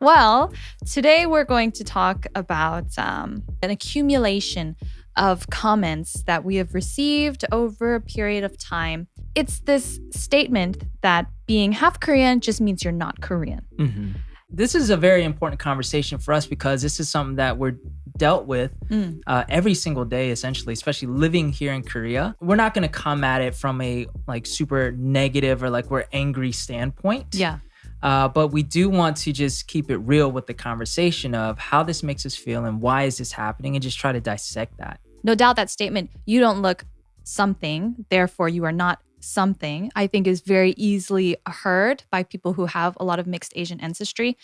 Well, today we're going to talk about an accumulation of comments that we have received over a period of time. It's this statement that being half Korean just means you're not Korean. Mm-hmm. This is a very important conversation for us because this is something that we're dealt with every single day, essentially, especially living here in Korea. We're not going to come at it from a super negative or we're angry standpoint. Yeah. But we do want to just keep it real with the conversation of how this makes us feel and why is this happening, and just try to dissect that. No doubt that statement, you don't look something, therefore you are not something, I think is very easily heard by people who have a lot of mixed Asian ancestry.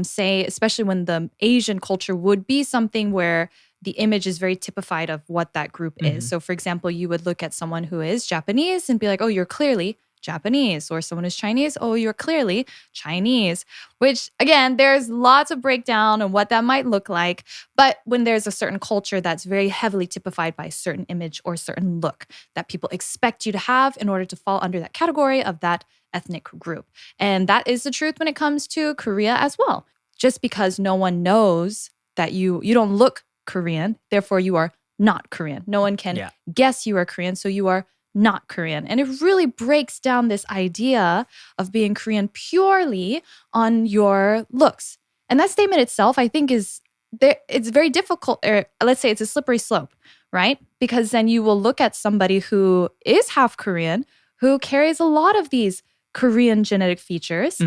Say, especially when the Asian culture would be something where the image is very typified of what that group is. So for example, you would look at someone who is Japanese and be like, oh, you're clearly Japanese, or someone is Chinese, oh, you're clearly Chinese, which again, there's lots of breakdown on what that might look like. But when there's a certain culture that's very heavily typified by a certain image or certain look that people expect you to have in order to fall under that category of that ethnic group. And that is the truth when it comes to Korea as well. Just because no one knows that you don't look Korean, therefore you are not Korean. No one can guess you are Korean, so you are not Korean. And it really breaks down this idea of being Korean purely on your looks. And that statement itself, I think, it's very difficult, or let's say it's a slippery slope, right? Because then you will look at somebody who is half Korean, who carries a lot of these Korean genetic features.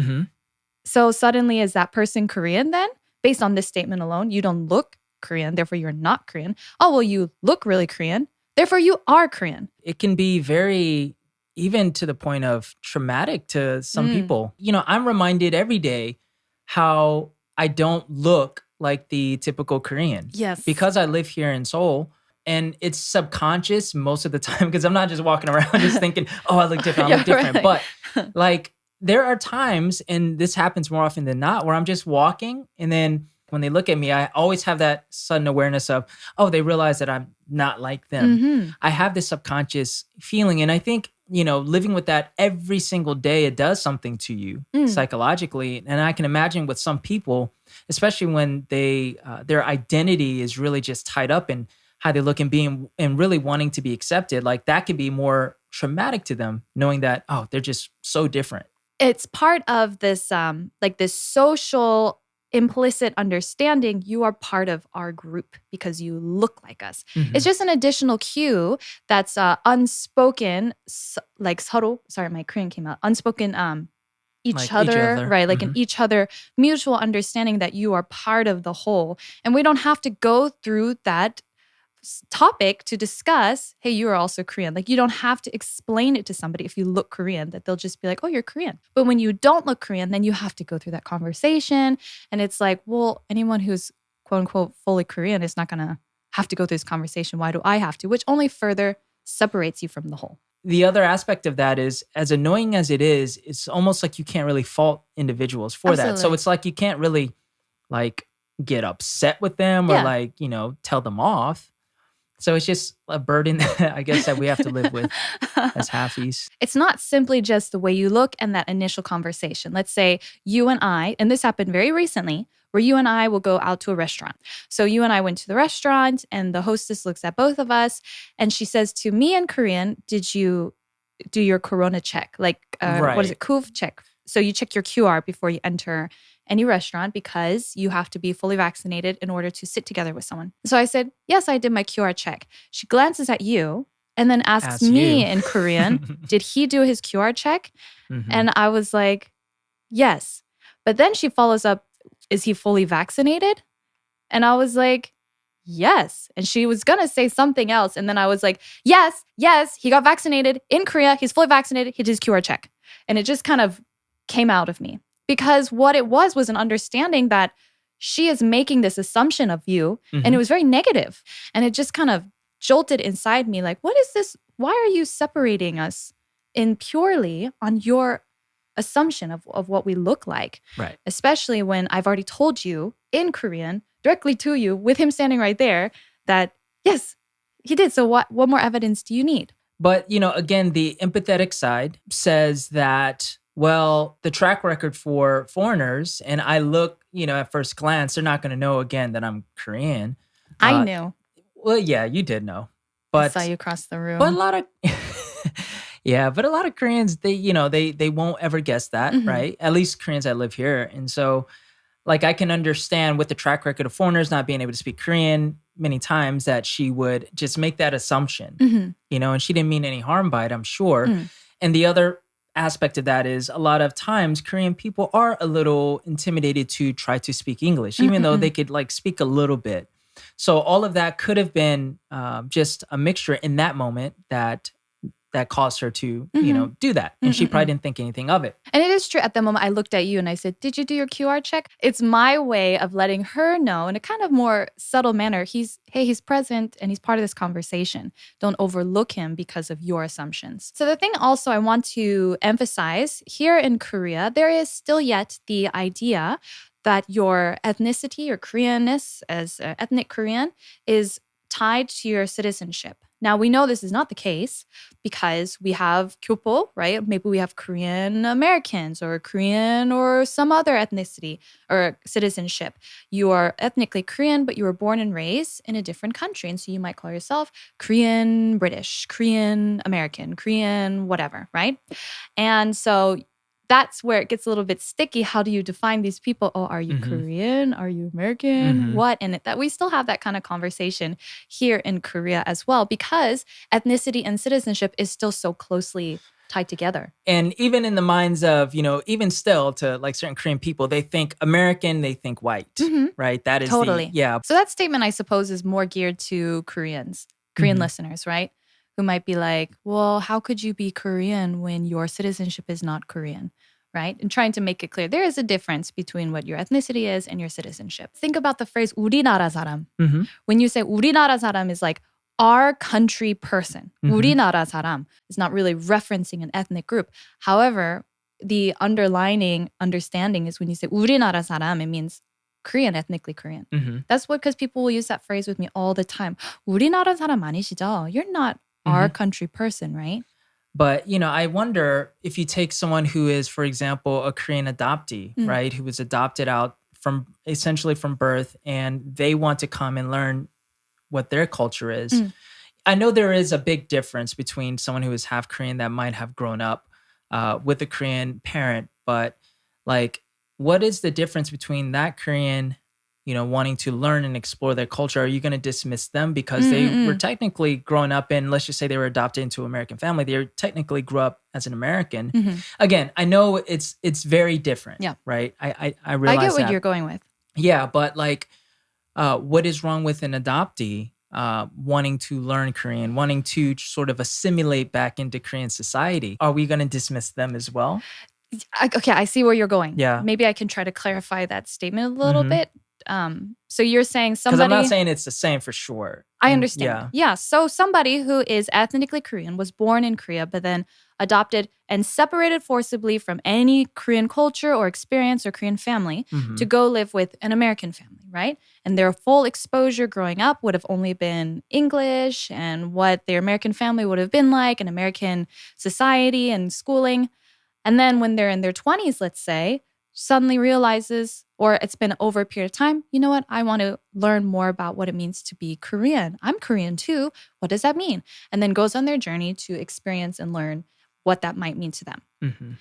So suddenly, is that person Korean then? Based on this statement alone, you don't look Korean, therefore you're not Korean. Oh, well, you look really Korean, therefore you are Korean. It can be very, even to the point of traumatic to some people. I'm reminded every day how I don't look like the typical Korean. Yes. Because I live here in Seoul, and it's subconscious most of the time because I'm not just walking around just thinking, oh, I look different, I look different. Right. But there are times, and this happens more often than not, where I'm just walking, and then when they look at me, I always have that sudden awareness of, oh, they realize that I'm not like them. I have this subconscious feeling. And I think, living with that every single day, it does something to you psychologically. And I can imagine with some people, especially when their identity is really just tied up in how they look and really wanting to be accepted, that could be more traumatic to them, knowing that, oh, they're just so different. It's part of this, this social implicit understanding, you are part of our group because you look like us. It's just an additional cue that's unspoken, 서로, sorry, my Korean came out, unspoken each other, right? In each other mutual understanding that you are part of the whole. And we don't have to go through that topic to discuss, hey, you are also Korean. You don't have to explain it to somebody if you look Korean, that they'll just be like, oh, you're Korean. But when you don't look Korean, then you have to go through that conversation. And it's like, well, anyone who's quote unquote fully Korean is not going to have to go through this conversation. Why do I have to? Which only further separates you from the whole. The other aspect of that is, as annoying as it is, it's almost like you can't really fault individuals for that. So it's like you can't really get upset with them or tell them off. So it's just a burden, I guess, that we have to live with as halfies. It's not simply just the way you look and that initial conversation. Let's say you and I, and this happened very recently, where you and I will go out to a restaurant. So you and I went to the restaurant, and the hostess looks at both of us, and she says to me in Korean, did you do your corona check? What is it? KUV check. So you check your QR before you enter any restaurant because you have to be fully vaccinated in order to sit together with someone. So I said, yes, I did my QR check. She glances at you and then asks me in Korean, did he do his QR check? And I was like, yes. But then she follows up, is he fully vaccinated? And I was like, yes. And she was going to say something else. And then I was like, yes, he got vaccinated in Korea. He's fully vaccinated. He did his QR check. And it just kind of came out of me. Because what it was an understanding that she is making this assumption of you. And it was very negative. And it just kind of jolted inside me like, what is this? Why are you separating us in purely on your assumption of what we look like? Right. Especially when I've already told you in Korean, directly to you, with him standing right there, that yes, he did. So what more evidence do you need? But, again, the empathetic side says that Well, the track record for foreigners, and I look, at first glance, they're not going to know again that I'm Korean. I Uh, knew. well, yeah, you did know, I saw but you across the but a room. lot of yeah, but a lot of Koreans, they won't ever guess that, Mhm. right? At least Koreans that live here, and so like I can understand with the track record of foreigners not being able to speak Korean many times that she would just make that assumption, Mhm. and she didn't mean any harm by it, I'm sure. Mm. And the other aspect of that is a lot of times Korean people are a little intimidated to try to speak English, even though they Mm-mm-mm. could like speak a little bit. So all of that could have been just a mixture in that moment that caused her to, Mhm. do that. And she probably Mm-mm-mm. didn't think anything of it. And it is true. At the moment, I looked at you and I said, "Did you do your QR check?" It's my way of letting her know in a kind of more subtle manner. He's present and he's part of this conversation. Don't overlook him because of your assumptions. So the thing also I want to emphasize here in Korea, there is still yet the idea that your ethnicity or Koreanness as ethnic Korean is tied to your citizenship. Now we know this is not the case because we have kyopo, right? Maybe we have Korean Americans or Korean or some other ethnicity or citizenship. You are ethnically Korean, but you were born and raised in a different country. And so you might call yourself Korean British, Korean American, Korean whatever, right? And so that's where it gets a little bit sticky. How do you define these people? Oh, are you Hmm. Korean? Are you American? Hmm. What? And that we still have that kind of conversation here in Korea as well, because ethnicity and citizenship is still so closely tied together. And even in the minds of, even still to like certain Korean people, they think American, they think white, Hmm. right? That is Totally. yeah. So that statement, I suppose, is more geared to Korean Hmm. listeners, right? Who might be like, well, how could you be Korean when your citizenship is not Korean? Right? And trying to make it clear there is a difference between what your ethnicity is and your citizenship. Think about the phrase 우리나라 사람. Hmm. When you say 우리나라 사람 is like our country person. Hmm. 우리나라 사람 is not really referencing an ethnic group. However, the underlining understanding is when you say 우리나라 사람, it means Korean, ethnically Korean. Hmm. That's what, because people will use that phrase with me all the time. 우리나라 사람 아니시죠? You're not our Hmm. country person, right? But, I wonder if you take someone who is, for example, a Korean adoptee, Mm. right, who was adopted out from essentially from birth, and they want to come and learn what their culture is. Mm. I know there is a big difference between someone who is half Korean that might have grown up with a Korean parent, but like, what is the difference between that Korean, wanting to learn and explore their culture? Are you going to dismiss them because they were Mm-mm-mm. technically growing up in, let's just say they were adopted into an American family. They technically grew up as an American. Mm-hmm. Again, I know it's very different, Yeah. right? I I realize get what that. you're going with. Yeah, but like, what is wrong with an adoptee wanting to learn Korean, wanting to sort of assimilate back into Korean society? Are we going to dismiss them as well? Okay, I see where you're going. Yeah. Maybe I can try to clarify that statement a little Mhm. bit. So you're saying Because I'm not somebody, saying it's the same for sure. I And understand. yeah. Yeah. So somebody who is ethnically Korean, was born in Korea, but then adopted and separated forcibly from any Korean culture or experience or Korean family to Mhm. go live with an American family, right? And their full exposure growing up would have only been English and what their American family would have been like, an American society and schooling. And then when they're in their 20s, let's say, suddenly realizes, or it's been over a period of time, you know what? I want to learn more about what it means to be Korean. I'm Korean too. What does that mean? And then goes on their journey to experience and learn what that might mean to them. Mhm.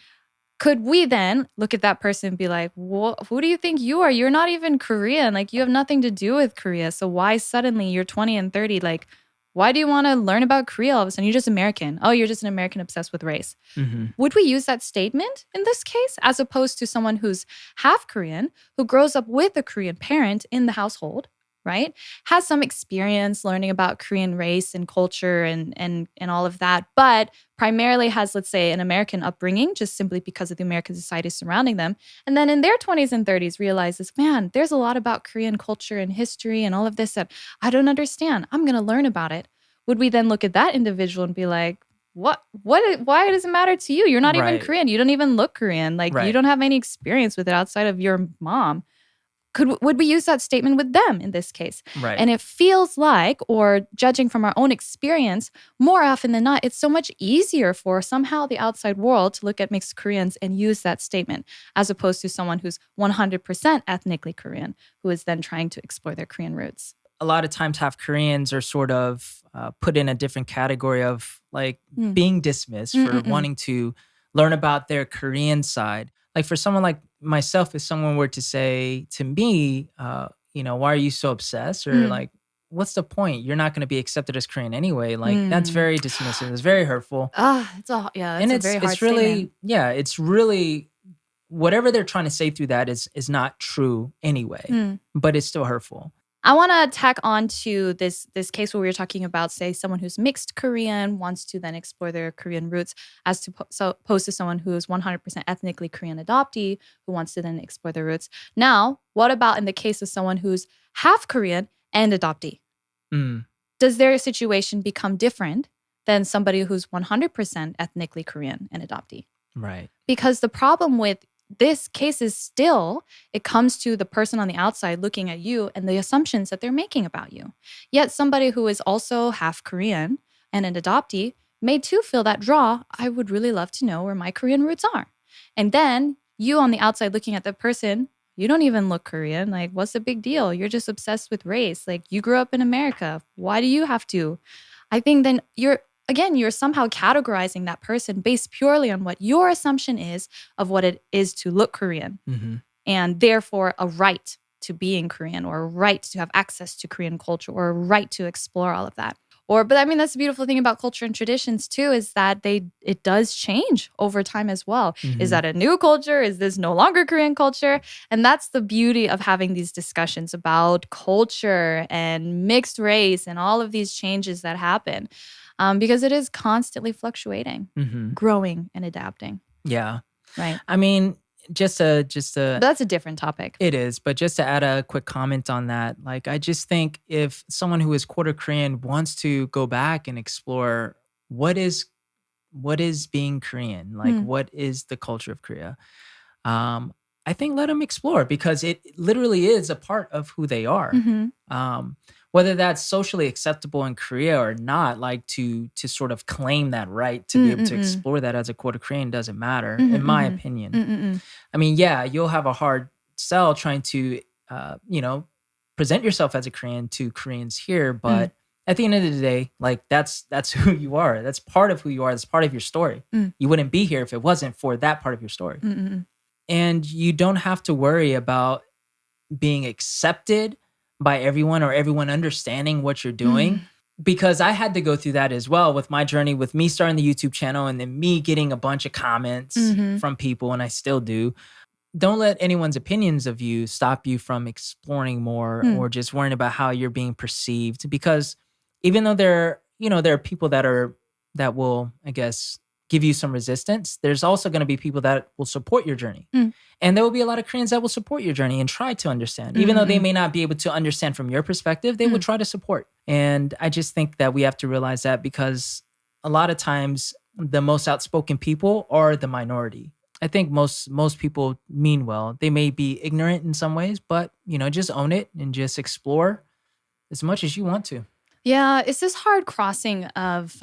Could we then look at that person and be like, who do you think you are? You're not even Korean. Like, you have nothing to do with Korea. So why suddenly you're 20 and 30? Like, why do you want to learn about Korea all of a sudden? You're just American. Oh, you're just an American obsessed with race. Mhm. Would we use that statement in this case as opposed to someone who's half Korean, who grows up with a Korean parent in the household, right? Has some experience learning about Korean race and culture and all of that, but primarily has, let's say, an American upbringing just simply because of the American society surrounding them. And then in their 20s and 30s realizes, man, there's a lot about Korean culture and history and all of this that I don't understand. I'm going to learn about it. Would we then look at that individual and be like, why does it matter to you? You're not even Right. Korean. You don't even look Korean. Like, you Right. don't have any experience with it outside of your mom. would we use that statement with them in this case? Right. And it feels like, or judging from our own experience, more often than not, it's so much easier for somehow the outside world to look at mixed Koreans and use that statement, as opposed to someone who's 100% ethnically Korean, who is then trying to explore their Korean roots. A lot of times half Koreans are sort of put in a different category of like Mm. being dismissed for wanting to learn about their Korean side. Like for someone like myself, if someone were to say to me, why are you so obsessed? Or like, what's the point? You're not going to be accepted as Korean anyway. Like that's very dismissive. It's very hurtful. That's a very hard it's really, statement. yeah, it's really whatever they're trying to say through that is not true anyway, but it's still hurtful. I want to tack on to this case where we were talking about, say, someone who's mixed Korean wants to then explore their Korean roots, as opposed to someone who is 100% ethnically Korean adoptee who wants to then explore their roots. Now, what about in the case of someone who's half Korean and adoptee? Does their situation become different than somebody who's 100% ethnically Korean and adoptee? Right. Because the problem with this case is still, it comes to the person on the outside looking at you and the assumptions that they're making about you. Yet somebody who is also half Korean and an adoptee may too feel that draw. I would really love to know where my Korean roots are. And then you on the outside looking at the person, you don't even look Korean. Like, what's the big deal? You're just obsessed with race. Like, you grew up in America. Why do you have to? I think then you're somehow categorizing that person based purely on what your assumption is of what it is to look Korean. And therefore a right to being Korean, or a right to have access to Korean culture, or a right to explore all of that. But I mean, that's the beautiful thing about culture and traditions too, is that it does change over time as well. Is that a new culture? Is this no longer Korean culture? And that's the beauty of having these discussions about culture and mixed race and all of these changes that happen. Because it is constantly fluctuating, growing and adapting. Yeah. Right. I mean, but that's a different topic. It is, but just to add a quick comment on that, like I just think if someone who is quarter Korean wants to go back and explore what is being Korean, like what is the culture of Korea, I think let them explore, because it literally is a part of who they are. Whether that's socially acceptable in Korea or not, like to sort of claim that right to be able to explore that as a quarter Korean doesn't matter, in my opinion. I mean, yeah, you'll have a hard sell trying to, present yourself as a Korean to Koreans here, but at the end of the day, like that's who you are. That's part of who you are. That's part of your story. You wouldn't be here if it wasn't for that part of your story. And you don't have to worry about being accepted by everyone or everyone understanding what you're doing. Because I had to go through that as well with my journey, with me starting the YouTube channel and then me getting a bunch of comments from people, and I still do. Don't let anyone's opinions of you stop you from exploring more or just worrying about how you're being perceived. Because even though there are people that will, I guess, give you some resistance, there's also going to be people that will support your journey. And there will be a lot of Koreans that will support your journey and try to understand. Even though they may not be able to understand from your perspective, they will try to support. And I just think that we have to realize that, because a lot of times the most outspoken people are the minority. I think most people mean well. They may be ignorant in some ways, but just own it and just explore as much as you want to. Yeah, it's this hard crossing of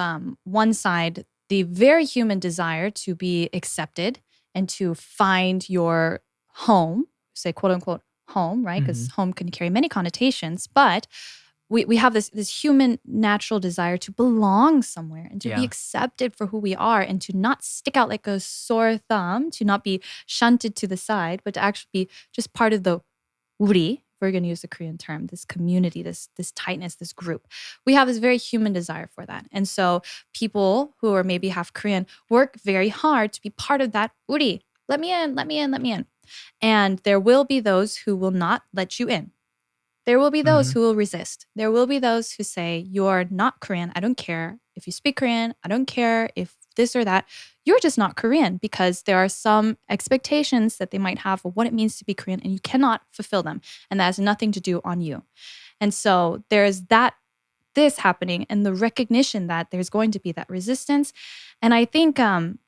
one side, the very human desire to be accepted and to find your home, say quote unquote home, right? Because home can carry many connotations, but we have this human natural desire to belong somewhere and to be accepted for who we are, and to not stick out like a sore thumb, to not be shunted to the side, but to actually be just part of the 우리. We're going to use the Korean term, this community, this tightness, this group. We have this very human desire for that. And so people who are maybe half Korean work very hard to be part of that 우리. Let me in, let me in, let me in. And there will be those who will not let you in. There will be those who will resist. There will be those who say, you're not Korean. I don't care if you speak Korean. I don't care if this or that. You're just not Korean, because there are some expectations that they might have of what it means to be Korean, and you cannot fulfill them. And that has nothing to do on you. And so there's this happening, and the recognition that there's going to be that resistance. And I think the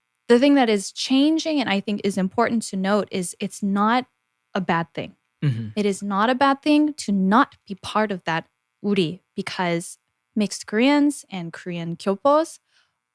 thing that is changing, and I think is important to note, is it's not a bad thing. Mhm. It is not a bad thing to not be part of that uri, because mixed Koreans and Korean kyopos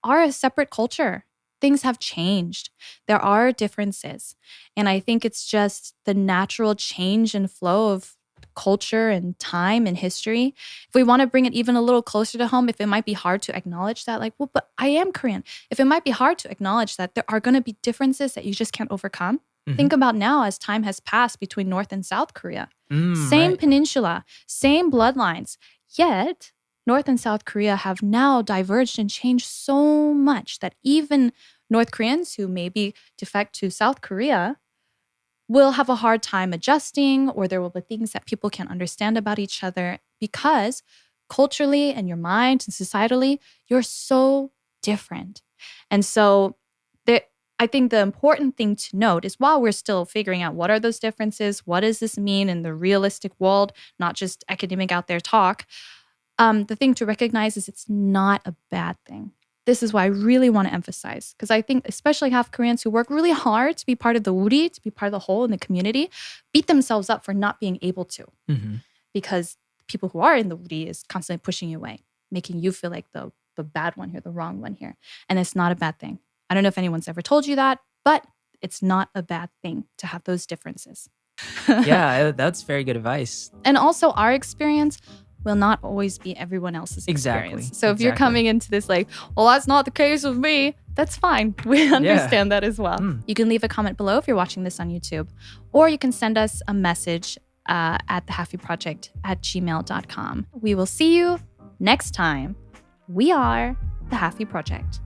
are a separate culture. Things have changed. There are differences. And I think it's just the natural change and flow of culture and time and history. If we want to bring it even a little closer to home, if it might be hard to acknowledge that, like, well, but I am Korean. If it might be hard to acknowledge that there are going to be differences that you just can't overcome, think Mhm. about now as time has passed between North and South Korea. Same Right. peninsula, same bloodlines. Yet, North and South Korea have now diverged and changed so much that even North Koreans who maybe defect to South Korea will have a hard time adjusting, or there will be things that people can't understand about each other because culturally and your mind and societally, you're so different. And so I think the important thing to note is while we're still figuring out what are those differences, what does this mean in the realistic world, not just academic out there talk, the thing to recognize is it's not a bad thing. This is why I really want to emphasize, because I think especially half Koreans who work really hard to be part of the uri, to be part of the whole in the community, beat themselves up for not being able to, Mhm. because people who are in the uri is constantly pushing you away, making you feel like the bad one here, the wrong one here. And it's not a bad thing. I don't know if anyone's ever told you that, but it's not a bad thing to have those differences. Yeah, that's very good advice. And also, our experience will not always be everyone else's experience. Exactly. So if you're coming into this like, well, that's not the case with me, that's fine. We understand that as well. You can leave a comment below if you're watching this on YouTube, or you can send us a message at thehappyproject@gmail.com. We will see you next time. We are The Happy Project.